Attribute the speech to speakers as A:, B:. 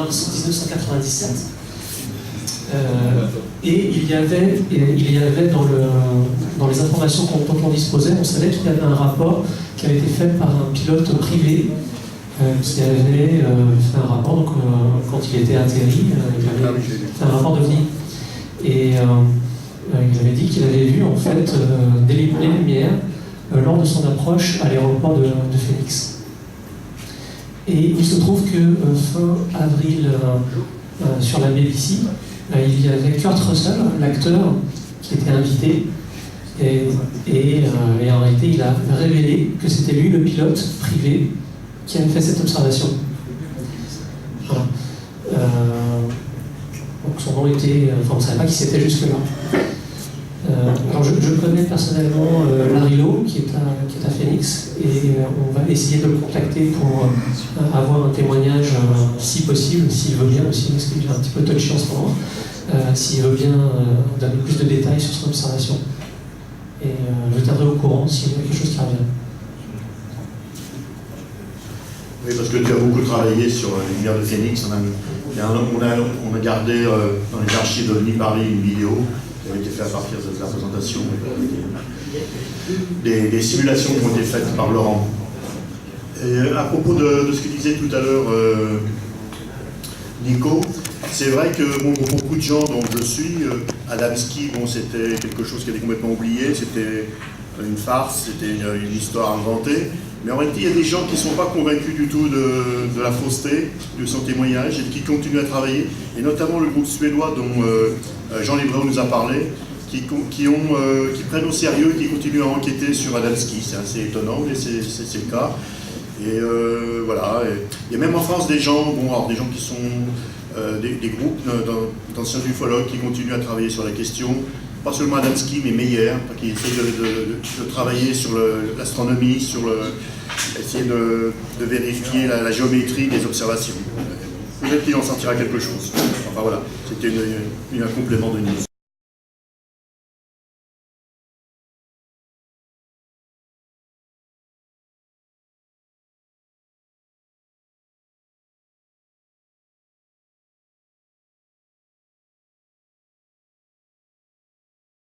A: mars 1997. Et il y avait dans les informations dont on disposait, on savait qu'il y avait un rapport qui avait été fait par un pilote privé qui avait fait un rapport, donc, quand il était atterri, il avait fait un rapport d'OVNI. Et il avait dit qu'il avait vu en fait des lumières lors de son approche à l'aéroport de Phoenix. Et il se trouve que fin avril, sur la BBC, il y avait Kurt Russell, l'acteur, qui était invité, et en réalité, il a révélé que c'était lui, le pilote privé, qui avait fait cette observation. Voilà. Donc son nom était... Enfin, on ne savait pas qui c'était jusque-là. Alors je connais personnellement Larry Lowe, qui est à Phoenix, et on va essayer de le contacter pour avoir un témoignage, si possible, s'il veut bien aussi, parce qu'il est un petit peu touchy en ce moment, s'il veut bien donner plus de détails sur son observation. Et je tiendrai au courant s'il y a quelque chose qui revient.
B: Oui, parce que tu as beaucoup travaillé sur les lumières de Phoenix. On a gardé dans les archives de l'OVNI Paris une vidéo qui a été faite à partir de la présentation, des simulations qui ont été faites par Laurent. Et à propos de ce que disait tout à l'heure Nico, c'est vrai que bon, pour beaucoup de gens dont je suis, Adamski, bon, c'était quelque chose qui était complètement oublié, c'était une farce, c'était une histoire inventée. Mais en réalité, il y a des gens qui ne sont pas convaincus du tout de la fausseté de son témoignage et qui continuent à travailler, et notamment le groupe suédois dont Jean Livreur nous a parlé, qui prennent au sérieux, qui continuent à enquêter sur Adamski. C'est assez étonnant, mais c'est le cas. Et voilà. Il y a même en France des gens, bon, alors des gens qui sont des groupes d'anciens ufologues qui continuent à travailler sur la question. Pas seulement Adamski, mais Meyer, qui essaie de travailler sur l'astronomie, essayer de vérifier la géométrie des observations. Peut-être qu'il en sortira quelque chose. Enfin voilà, c'était un complément de news.